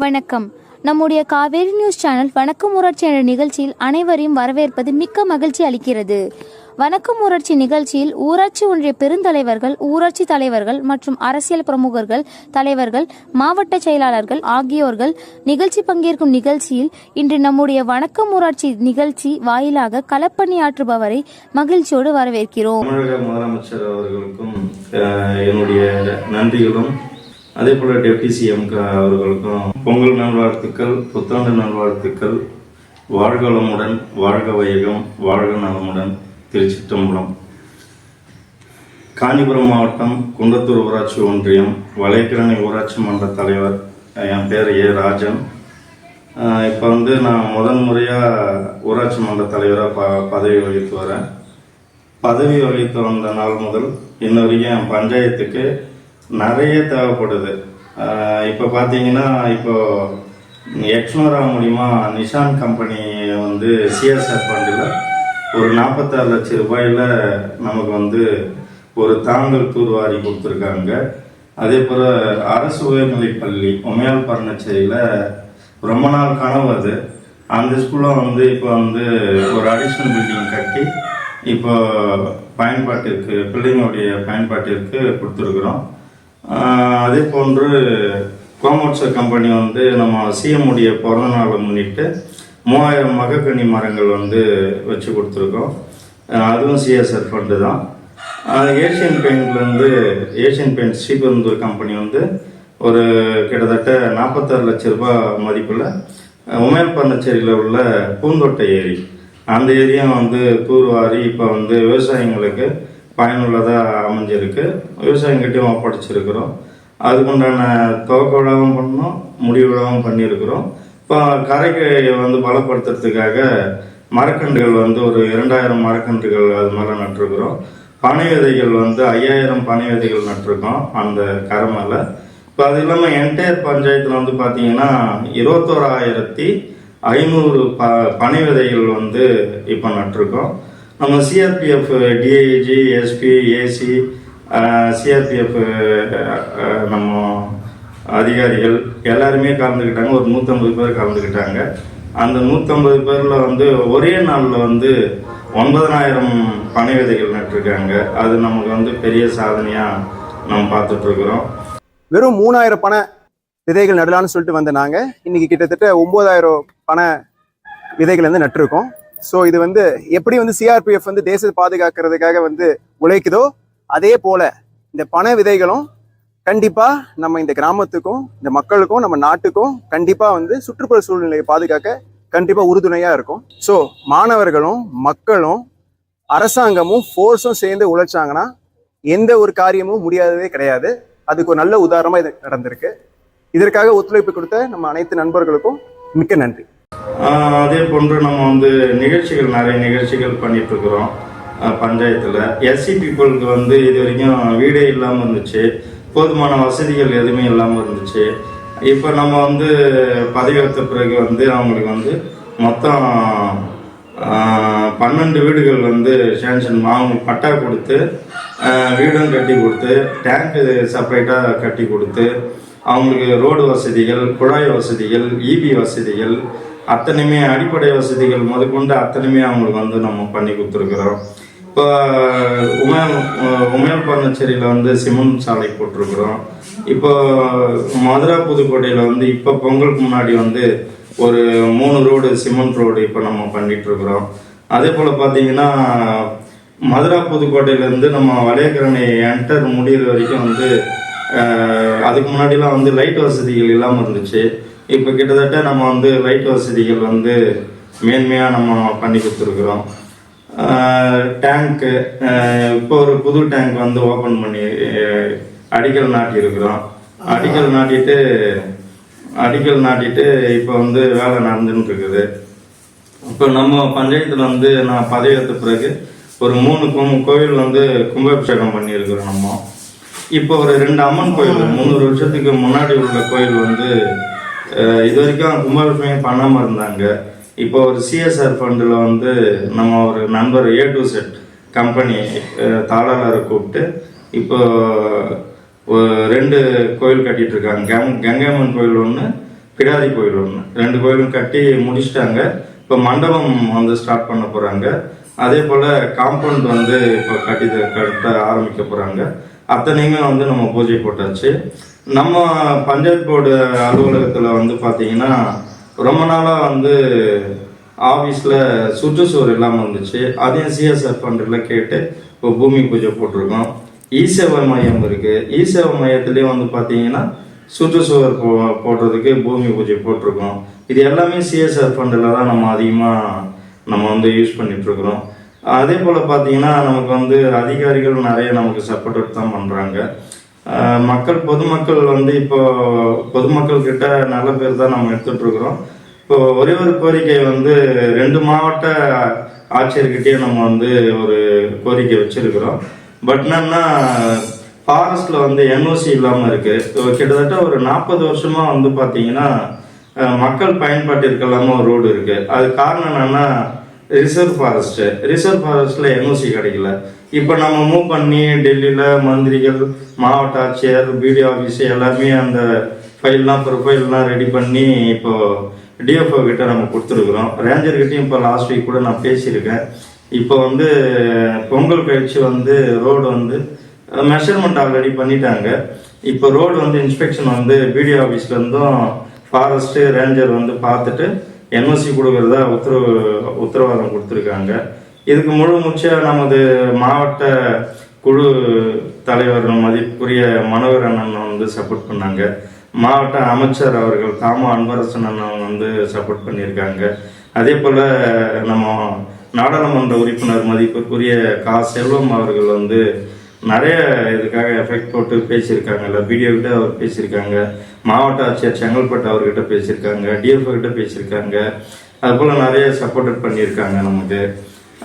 வணக்கம். நம்முடைய Kaveri news channel வணக்கம் ஊராட்சி என்ற நிகழ்ச்சியில் அனைவரையும் வரவேற்பது மிக்க மகிழ்ச்சி அளிக்கிறது. வணக்கம் ஊராட்சி நிகழ்ச்சியில் ஊராட்சி ஒன்றிய பெருந்தலைவர்கள், ஊராட்சி தலைவர்கள் மற்றும் அரசியல் பிரமுகர்கள், தலைவர்கள், மாவட்ட செயலாளர்கள் ஆகியோர்கள் நிகழ்ச்சி பங்கேற்கும் நிகழ்ச்சியில் இன்று நம்முடைய வணக்கம் ஊராட்சி நிகழ்ச்சி வாயிலாக களப்பணியாற்றுபவரை மகிழ்ச்சியோடு வரவேற்கிறோம். தமிழக முதலமைச்சர் அவர்களுக்கும் என்னுடைய நன்றிகளும், அதே போல டெப்டி சிஎம் அவர்களுக்கும் பொங்கல் நல்வாழ்த்துக்கள், புத்தாண்டு நல்வாழ்த்துக்கள். வாழ்க வளமுடன், வாழ்க வையகம், வாழ்க நலமுடன். திருச்சிற்றம்பலம். காஞ்சிபுரம் மாவட்டம் குன்றத்தூர் ஊராட்சி ஒன்றியம் வளைக்கரணை ஊராட்சி மன்ற தலைவர். என் பேர் ஏ ராஜன். இப்போ நான் முதன் முறையாக ஊராட்சி மன்ற தலைவராக பதவி வகித்து வரேன். பதவி வகித்து வந்த நாள் முதல் இன்ன வரைக்கும் என் பஞ்சாயத்துக்கு நிறைய தேவைப்படுது. இப்போ பார்த்தீங்கன்னா, இப்போ எக்ஸ்னோரா மூலிமா நிஷான் கம்பெனி சிஎஸ்ஆர் ஃபண்டில் ஒரு 46 லட்சம் ரூபாயில் நமக்கு ஒரு தாங்கல் தூர்வாரி கொடுத்துருக்காங்க. அதே போல் அரசு உயர்நிலைப்பள்ளி உமையால் பர்ணச்சேரியில் ரொம்ப நாள் கனவு அது. அந்த ஸ்கூலில் இப்போ ஒரு அடிஷ்னல் பில்டிங் கட்டி இப்போ பயன்பாட்டிற்கு, பிள்ளைங்களுடைய பயன்பாட்டிற்கு கொடுத்துருக்குறோம். அதே போன்று கோமோட்சர் கம்பெனி நம்ம சிஎம் உடைய பிறந்த நாளை முன்னிட்டு 3000 மகக்கனி மரங்கள் வச்சு கொடுத்துருக்கோம். அதுவும் சிஎஸ்ஆர் ஃபண்டு தான். ஏஷியன் பெயிண்ட் ஸ்ரீபெரும்புதூர் கம்பெனி ஒரு கிட்டத்தட்ட 46 லட்சம் ரூபாய் மதிப்பில் உமையால் பர்ணச்சேரியில் உள்ள பூந்தோட்ட ஏரி, அந்த ஏரியும் தூர்வாரி இப்போ விவசாயிங்களுக்கு பயனுள்ளதாக அமைஞ்சிருக்கு. விவசாயிங்கிட்டையும் ஒப்படைச்சிருக்கிறோம். அதுக்குண்டான துவக்க விழாவும் பண்ணோம், முடிவு விழாவும் பண்ணியிருக்கிறோம். இப்போ கரைக்கு பலப்படுத்துறதுக்காக மரக்கன்றுகள் ஒரு 2000 மரக்கன்றுகள் அது மேலே நட்டிருக்கிறோம். பனை விதைகள் 5000 பனை விதைகள் நட்டிருக்கோம் அந்த கரை மேலே. இப்போ அது இல்லாமல் என்டையர் பஞ்சாயத்தில் பார்த்தீங்கன்னா 21,500 பனை விதைகள் இப்போ நட்டிருக்கோம். நம்ம CRPF, DIG, SP, AC, CRPF நம்ம அதிகாரிகள் எல்லாருமே கலந்துக்கிட்டாங்க. ஒரு 150 பேர் கலந்துக்கிட்டாங்க. அந்த 150 பேரில் ஒரே நாளில் 9,000 பனை விதைகள் நட்டிருக்காங்க. அது நமக்கு பெரிய சாதனையாக நம்ம பார்த்துட்ருக்குறோம். வெறும் 3000 பனை விதைகள் நடலான்னு சொல்லிட்டு வந்த நாங்கள் இன்னைக்கு கிட்டத்தட்ட 9,000 பனை விதைகள் நட்டிருக்கோம். ஸோ இது எப்படி சிஆர்பிஎஃப் தேசத்தை பாதுகாக்கிறதுக்காக உழைக்குதோ அதே போல இந்த பனை விதைகளும் கண்டிப்பா நம்ம இந்த கிராமத்துக்கும், இந்த மக்களுக்கும், நம்ம நாட்டுக்கும் கண்டிப்பா சுற்றுப்புற சூழ்நிலையை பாதுகாக்க கண்டிப்பா உறுதுணையா இருக்கும். ஸோ மாணவர்களும், மக்களும், அரசாங்கமும், ஃபோர்ஸும் சேர்ந்து உழைச்சாங்கன்னா எந்த ஒரு காரியமும் முடியாததே கிடையாது. அதுக்கு ஒரு நல்ல உதாரணமா இது நடந்திருக்கு. இதற்காக ஒத்துழைப்பு கொடுத்த நம்ம அனைத்து நண்பர்களுக்கும் மிக்க நன்றி. அதே போன்று நம்ம நிறைய நிகழ்ச்சிகள் பண்ணிட்டு இருக்கிறோம் பஞ்சாயத்தில். எஸ்சி பீப்புளுக்கு இது வரைக்கும் வீடே இல்லாமல் இருந்துச்சு, போதுமான வசதிகள் எதுவுமே இல்லாமல் இருந்துச்சு. இப்போ நம்ம பதவியேற்ற பிறகு அவங்களுக்கு மொத்தம் 12 வீடுகள் சேங்ஷன், அவங்களுக்கு பட்டா கொடுத்து, வீடும் கட்டி கொடுத்து, டேங்க்கு செப்பரேட்டாக கட்டி கொடுத்து, அவங்களுக்கு ரோடு வசதிகள், குழாய் வசதிகள், இபி வசதிகள், அத்தனையுமே அடிப்படை வசதிகள் முதற்கொண்டு அத்தனையுமே அவங்களுக்கு நம்ம பண்ணி கொடுத்துருக்குறோம். இப்போ உமையால் பர்ணச்சேரியில் சிமெண்ட் சாலை போட்டிருக்கிறோம். இப்போ மதுரா புதுக்கோட்டையில் இப்போ பொங்கலுக்கு முன்னாடி ஒரு 3 ரோடு சிமெண்ட் ரோடு இப்போ நம்ம பண்ணிகிட்ருக்குறோம். அதே போல் பார்த்தீங்கன்னா மதுரா புதுக்கோட்டையிலேருந்து நம்ம வளையக்கரணை என்டர் முடிகிற வரைக்கும் அதுக்கு முன்னாடிலாம் லைட் வசதிகள் இல்லாமல் இருந்துச்சு. இப்போ கிட்டத்தட்ட நம்ம லைட் வசதிகள் மேன்மையாக நம்ம பண்ணி கொடுத்துருக்குறோம். டேங்க்கு இப்போ ஒரு புது டேங்க் ஓப்பன் பண்ணி அடிக்கல் நாட்டியிருக்கிறோம். அடிக்கல் நாட்டிட்டு இப்போ வேலை நடந்துன்னு இருக்குது. இப்போ நம்ம பஞ்சாயத்தில் நான் பதவியேற்ற பிறகு ஒரு 3 கோவில் கும்பாபிஷேகம் பண்ணியிருக்கிறோம். நம்ம இப்போ ஒரு 2 அம்மன் கோயில், 300 வருஷத்துக்கு முன்னாடி உள்ள கோயில் இது வரைக்கும் கும்பாபிஷேகம் பண்ணாமல் இருந்தாங்க. இப்போ ஒரு சிஎஸ்ஆர் ஃபண்டில் நம்ம ஒரு நண்பர் A to Z கம்பெனி தாளாளரை கூப்பிட்டு இப்போ 2 கோயில் கட்டிட்டு இருக்காங்க. கங்கைம்மன் கோயில் ஒன்று, பிடாரி கோயில் ஒன்று, 2 கோயிலும் கட்டி முடிச்சிட்டாங்க. இப்போ மண்டபம் வந்து ஸ்டார்ட் பண்ண போகிறாங்க. அதே போல் காம்பவுண்ட் வந்து இப்போ கட்ட ஆரம்பிக்க போகிறாங்க. அத்தனையுமே வந்து நம்ம பூஜை போட்டாச்சு. நம்ம பஞ்சாயத்து போர்டு அலுவலகத்தில் வந்து பார்த்திங்கன்னா ரொம்ப நாளாக வந்து ஆஃபீஸில் சுற்றுச்சுவர் இல்லாமல் இருந்துச்சு. அதையும் சிஎஸ்ஆர் ஃபண்டில் கேட்டு இப்போ பூமி பூஜை போட்டிருக்கோம். இ-சேவை மையம் இருக்குது. இ-சேவை மையத்துலேயும் வந்து பார்த்தீங்கன்னா சுற்றுச்சுவர் போடுறதுக்கு பூமி பூஜை போட்டிருக்கோம். இது எல்லாமே சிஎஸ்ஆர் ஃபண்டில் தான் நம்ம அதிகமாக வந்து யூஸ் பண்ணிகிட்ருக்குறோம். அதே போல் பார்த்தீங்கன்னா நமக்கு வந்து அதிகாரிகள் நிறைய நமக்கு சப்போர்ட் தான் பண்ணுறாங்க. பொதுமக்கள் வந்து இப்போ பொதுமக்கள் கிட்ட நல்ல பேர் தான் நம்ம எடுத்துகிட்ருக்குறோம். இப்போ ஒரே ஒரு கோரிக்கை வந்து 2 மாவட்ட ஆட்சியர்கிட்டயே நம்ம வந்து ஒரு கோரிக்கை வச்சிருக்கிறோம். பட் என்னன்னா ஃபாரஸ்ட்ல வந்து என்ஓசி இல்லாமல் இருக்கு. கிட்டத்தட்ட ஒரு 40 வருஷமா வந்து பார்த்தீங்கன்னா மக்கள் பயன்பாட்டிற்கு இல்லாமல் ஒரு ரோடு இருக்கு. அது காரணம் என்னன்னா ரிசர்வ் ஃபாரஸ்ட்ல என்ஓசி கிடைக்கல. இப்போ நம்ம மூவ் பண்ணி டெல்லியில் மந்திரிகள், மாவட்ட ஆட்சியர், பிடிஓ ஆஃபீஸ் எல்லாமே அந்த ப்ரொஃபைல்லாம் ரெடி பண்ணி இப்போ டிஎஃப்ஓ கிட்ட நம்ம கொடுத்துருக்குறோம். ரேஞ்சர்கிட்டையும் இப்போ லாஸ்ட் வீக் கூட நான் பேசியிருக்கேன். இப்போ வந்து பொங்கல் கழிச்சு வந்து ரோடு வந்து மெஷர்மெண்ட் ஆல்ரெடி பண்ணிட்டாங்க. இப்போ ரோடு வந்து இன்ஸ்பெக்ஷன் வந்து பிடிஓ ஆஃபீஸ்லேருந்தும் ஃபாரஸ்ட்டு ரேஞ்சர் வந்து பார்த்துட்டு என்ஓசி கொடுக்குறதா உத்தரவாதம் கொடுத்துருக்காங்க. இதுக்கு முழு மூச்சாக நமது மாவட்ட குழு தலைவர் மதிப்புக்குரிய மனோகர் அண்ணன் வந்து சப்போர்ட் பண்ணாங்க. மாவட்ட அமைச்சர் அவர்கள் தாமோ அன்பரசன் அண்ணன் வந்து சப்போர்ட் பண்ணியிருக்காங்க. அதே போல் நம்ம நாடாளுமன்ற உறுப்பினர் மதிப்புக்குரிய செல்வம் அவர்கள் வந்து நிறைய இதுக்காக எஃபெக்ட் போட்டு பேசியிருக்காங்கல்ல, வீடியோ கிட்ட அவர் பேசியிருக்காங்க. மாவட்ட ஆட்சியர் செங்கல்பட்டு அவர்கிட்ட பேசியிருக்காங்க, டிஎஃப்ஓ கிட்ட பேசியிருக்காங்க. அதுபோல் நிறைய சப்போர்ட் பண்ணியிருக்காங்க நமக்கு.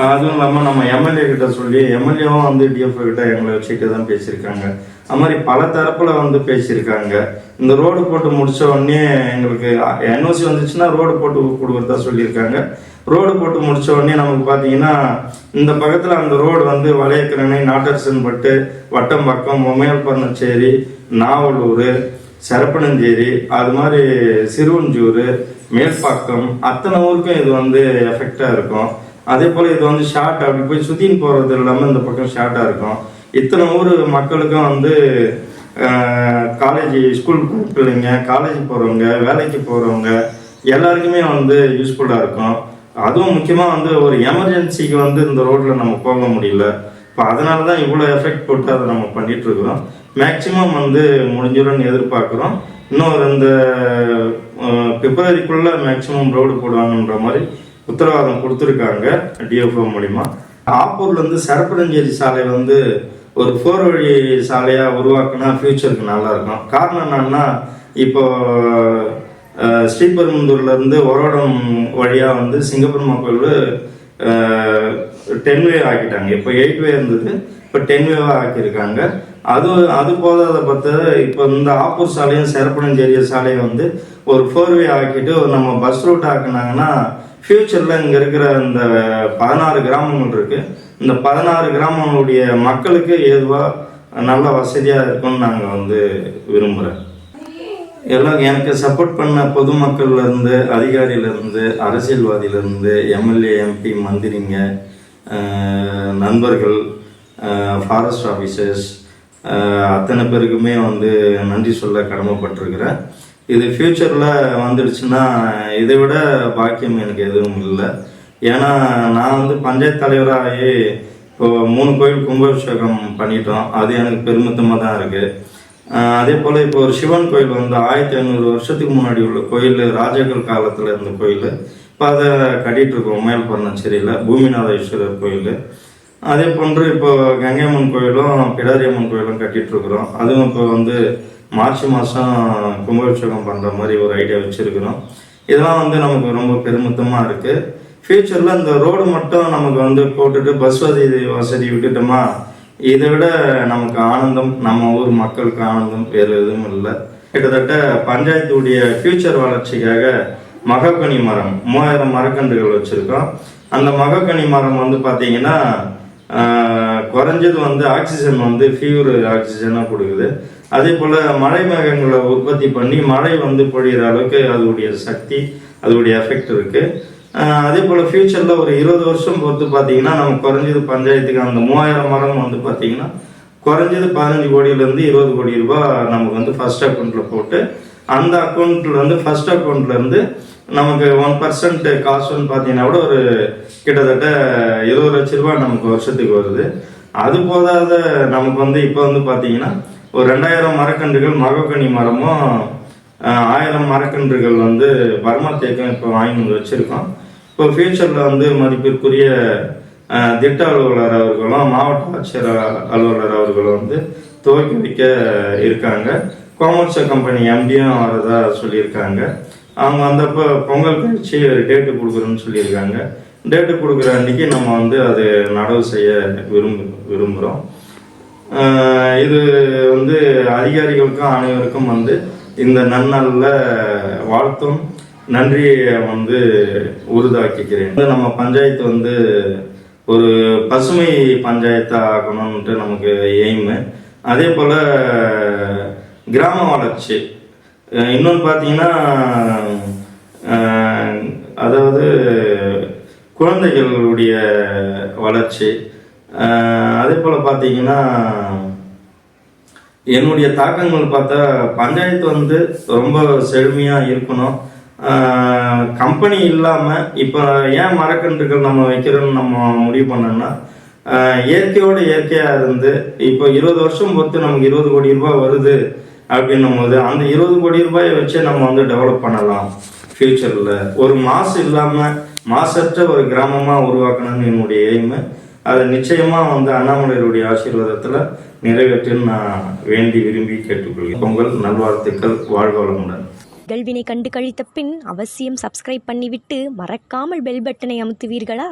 அதுவும் இல்லாமல் நம்ம எம்எல்ஏ கிட்ட சொல்லி எம்எல்ஏவும் வந்து டிஎஃப்ஓ கிட்ட எங்களை வச்சுக்கிட்டு தான் பேசியிருக்காங்க. அது மாதிரி பல தரப்பில் வந்து பேசியிருக்காங்க. இந்த ரோடு போட்டு முடிச்ச உடனே எங்களுக்கு என்ஓசி வந்துச்சுன்னா ரோடு போட்டு கொடுக்குறதா சொல்லியிருக்காங்க. ரோடு போட்டு முடிச்ச உடனே நமக்கு பார்த்தீங்கன்னா இந்த பக்கத்தில் அந்த ரோடு வந்து வளையக்கரணை, நாட்டரசன்பட்டு, வட்டம்பக்கம், மொமையல்பர்ணச்சேரி, நாவலூர், சரப்பனஞ்சேரி, அது மாதிரி சிறுவஞ்சூர், மேல்பாக்கம், அத்தனை ஊருக்கும் இது வந்து எஃபெக்டாக இருக்கும். அதே போல் இது வந்து ஷார்ட் அப்படி போய் சுற்றின்னு போகிறது இல்லாமல் இந்த பக்கம் ஷார்ட்டாக இருக்கும். இத்தனை ஊர் மக்களுக்கும் வந்து காலேஜ் ஸ்கூல் பிள்ளைங்க, காலேஜ் போகிறவங்க, வேலைக்கு போகிறவங்க எல்லாருக்குமே வந்து யூஸ்ஃபுல்லாக இருக்கும். அதுவும் முக்கியமாக வந்து ஒரு எமர்ஜென்சிக்கு வந்து இந்த ரோட்டில் நம்ம போக முடியல. இப்போ அதனால தான் இவ்வளோ எஃபெக்ட் போட்டு அதை நம்ம பண்ணிகிட்ருக்குறோம். மேக்சிமம் வந்து முடிஞ்சிடும்னு எதிர்பார்க்குறோம். இன்னும் இந்த பிப்ரவரிக்குள்ளே மேக்சிமம் ரோடு போடுவாங்கன்ற மாதிரி உத்தரவாதம் கொடுத்துருக்காங்க டிஎஃப்ஓ மூலிமா. ஆப்பூர்லேருந்து சரப்பனஞ்சேரி சாலை வந்து ஒரு 4 வழி சாலையாக உருவாக்குனா ஃபியூச்சருக்கு நல்லாயிருக்கும். காரணம் என்னன்னா இப்போ ஸ்ரீபெரும்புதூர்லேருந்து ஒரோடம் வழியாக வந்து சிங்கப்பெருமா கோயில் 10 வே ஆக்கிட்டாங்க. இப்போ 8 வே இருந்தது, இப்போ 10 வேவாக ஆக்கியிருக்காங்க. அது போதாத பார்த்து இப்போ இந்த ஆப்பூர் சாலையும் சரப்பனஞ்சேரி சாலையை வந்து ஒரு 4 வே ஆக்கிட்டு நம்ம பஸ் ரூட் ஆக்குனாங்கன்னா ஃபியூச்சரில் இங்கே இருக்கிற இந்த 16 கிராமங்கள் இருக்குது. இந்த 16 கிராமங்களுடைய மக்களுக்கு ஏதுவாக நல்ல வசதியாக இருக்கும்னு நாங்கள் வந்து விரும்புகிறேன். எல்லாம் எனக்கு சப்போர்ட் பண்ண பொதுமக்கள்லேருந்து, அதிகாரியிலேருந்து, அரசியல்வாதியிலேருந்து, எம்எல்ஏ, எம்பி, மந்திரிங்க, நண்பர்கள், ஃபாரஸ்ட் ஆஃபீஸர்ஸ் அத்தனை பேருக்குமே வந்து நன்றி சொல்ல கடமைப்பட்டிருக்கிறேன். இது ஃப்யூச்சரில் வந்துடுச்சுன்னா இதை விட பாக்கியம் எனக்கு எதுவும் இல்லை. ஏன்னா நான் வந்து பஞ்சாயத்து தலைவராகி இப்போ 3 கோயில் கும்பாபிஷேகம் பண்ணிட்டோம். அது எனக்கு பெருமிதமாக தான் இருக்குது. அதே போல் இப்போ ஒரு சிவன் கோயில் வந்து 1500 வருஷத்துக்கு முன்னாடி உள்ள கோயில், ராஜாக்கள் காலத்தில் இருந்த கோயில். இப்போ அதை கட்டிகிட்ருக்கோம் மேல்பர்ணச்சேரியில் பூமிநாதேஸ்வரர் கோயில். அதே போன்று இப்போ கங்கையம்மன் கோயிலும் பிடாரியம்மன் கோயிலும் கட்டிகிட்ருக்குறோம். அதுவும் இப்போ வந்து மார்ச் மாதம் கும்பாபிஷேகம் பண்ணுற மாதிரி ஒரு ஐடியா வச்சுருக்கிறோம். இதெல்லாம் வந்து நமக்கு ரொம்ப பெருமிதமாக இருக்குது. ஃப்யூச்சரில் இந்த ரோடு மட்டும் நமக்கு வந்து போட்டுட்டு பஸ் வசதி விட்டுட்டோமா, இதை விட நமக்கு ஆனந்தம், நம்ம ஊர் மக்களுக்கு ஆனந்தம் வேறு எதுவும் இல்லை. கிட்டத்தட்ட பஞ்சாயத்துடைய ஃப்யூச்சர் வளர்ச்சிக்காக மகக்கனி மரம் 3000 மரக்கன்றுகள் வச்சுருக்கோம். அந்த மகக்கனி மரம் வந்து பார்த்திங்கன்னா குறைஞ்சது வந்து ஆக்சிஜன் வந்து ஃபியூர் ஆக்சிஜனாக கொடுக்குது. அதே போல் மழை மேகங்களை உற்பத்தி பண்ணி மழை வந்து பொழிகிற அளவுக்கு அதோடைய சக்தி, அதோடைய எஃபெக்ட் இருக்குது. அதே போல் ஃப்யூச்சரில் ஒரு 20 வருஷம் பொறுத்து பார்த்தீங்கன்னா நம்ம குறைஞ்சது பஞ்சாயத்துக்கு அந்த 3000 மரம் வந்து பார்த்தீங்கன்னா குறைஞ்சது 15 கோடியிலேருந்து 20 கோடி ரூபாய் நமக்கு வந்து ஃபர்ஸ்ட் அக்கௌண்ட்டில் போட்டு, அந்த அக்கௌண்ட்டில் வந்து ஃபர்ஸ்ட் அக்கௌண்ட்லேருந்து நமக்கு 1% காசுன்னு பார்த்தீங்கன்னா கூட ஒரு கிட்டத்தட்ட 20 லட்ச ரூபாய் நமக்கு வருஷத்துக்கு வருது. அது போதாத நமக்கு வந்து இப்போ வந்து பார்த்தீங்கன்னா ஒரு 2000 மரக்கன்றுகள் மகோகனி மரமும் 1000 மரக்கன்றுகள் வந்து பர்மா தேக்கம் இப்போ வாங்கி வச்சுருக்கோம். இப்போ ஃபியூச்சரில் வந்து மதிப்பிற்குரிய திட்ட அலுவலர் அவர்களும் மாவட்ட ஆட்சியர் அலுவலர் அவர்களும் வந்து துவக்கி வைக்க இருக்காங்க. காமர்ஸ் கம்பெனி எம்டியும் வரதா சொல்லியிருக்காங்க. அவங்க வந்தப்போ பொங்கல் கழிச்சு டேட்டு கொடுக்குறோன்னு சொல்லியிருக்காங்க. டேட்டு கொடுக்குற அன்றைக்கி நம்ம வந்து அது நடவு செய்ய விரும்புகிறோம். இது வந்து அதிகாரிகளுக்கும் அனைவருக்கும் வந்து இந்த நன்னாளில் வாழ்த்தும் நன்றியை வந்து உறுதாக்கிக்கிறேன். நம்ம பஞ்சாயத்து வந்து ஒரு பசுமை பஞ்சாயத்தாக ஆகணும்ன்ட்டு நமக்கு எய்மு. அதே போல் கிராம வளர்ச்சி, இன்னொன்று பார்த்தீங்கன்னா அதாவது குழந்தைகளுடைய வளர்ச்சி. அதே போல் பார்த்தீங்கன்னா என்னுடைய தாக்கங்கள் பார்த்தா பஞ்சாயத்து வந்து ரொம்ப செழுமையாக இருக்கணும். கம்பெனி இல்லாமல் இப்போ ஏன் மரக்கன்றுகள் நம்ம வைக்கிறோன்னு நம்ம முடிவு பண்ணோம்னா, இயற்கையோடு இயற்கையாக இருந்து இப்போ 20 வருஷம் பொறுத்து நமக்கு 20 கோடி ரூபாய் வருது அப்படின்னும் போது அந்த 20 கோடி ரூபாயை வச்சு நம்ம வந்து டெவலப் பண்ணலாம். ஃபியூச்சரில் ஒரு மாசு இல்லாமல் மாசற்ற ஒரு கிராமமாக உருவாக்கணும்னு என்னுடைய எய்மு. அதை நிச்சயமாக வந்து அண்ணாமலையுடைய ஆசீர்வாதத்தில் நிறைவேற்றுன்னு நான் வேண்டி விரும்பி கேட்டுக்கொள்கிறேன். பொங்கல் நல்வாழ்த்துக்கள். வாழ்க வளமுடன். நிகழ்வினை கண்டு கழித்த பின் அவசியம் சப்ஸ்கிரைப் பண்ணிவிட்டு மறக்காமல் பெல் பட்டனை அமுத்துவீர்களா?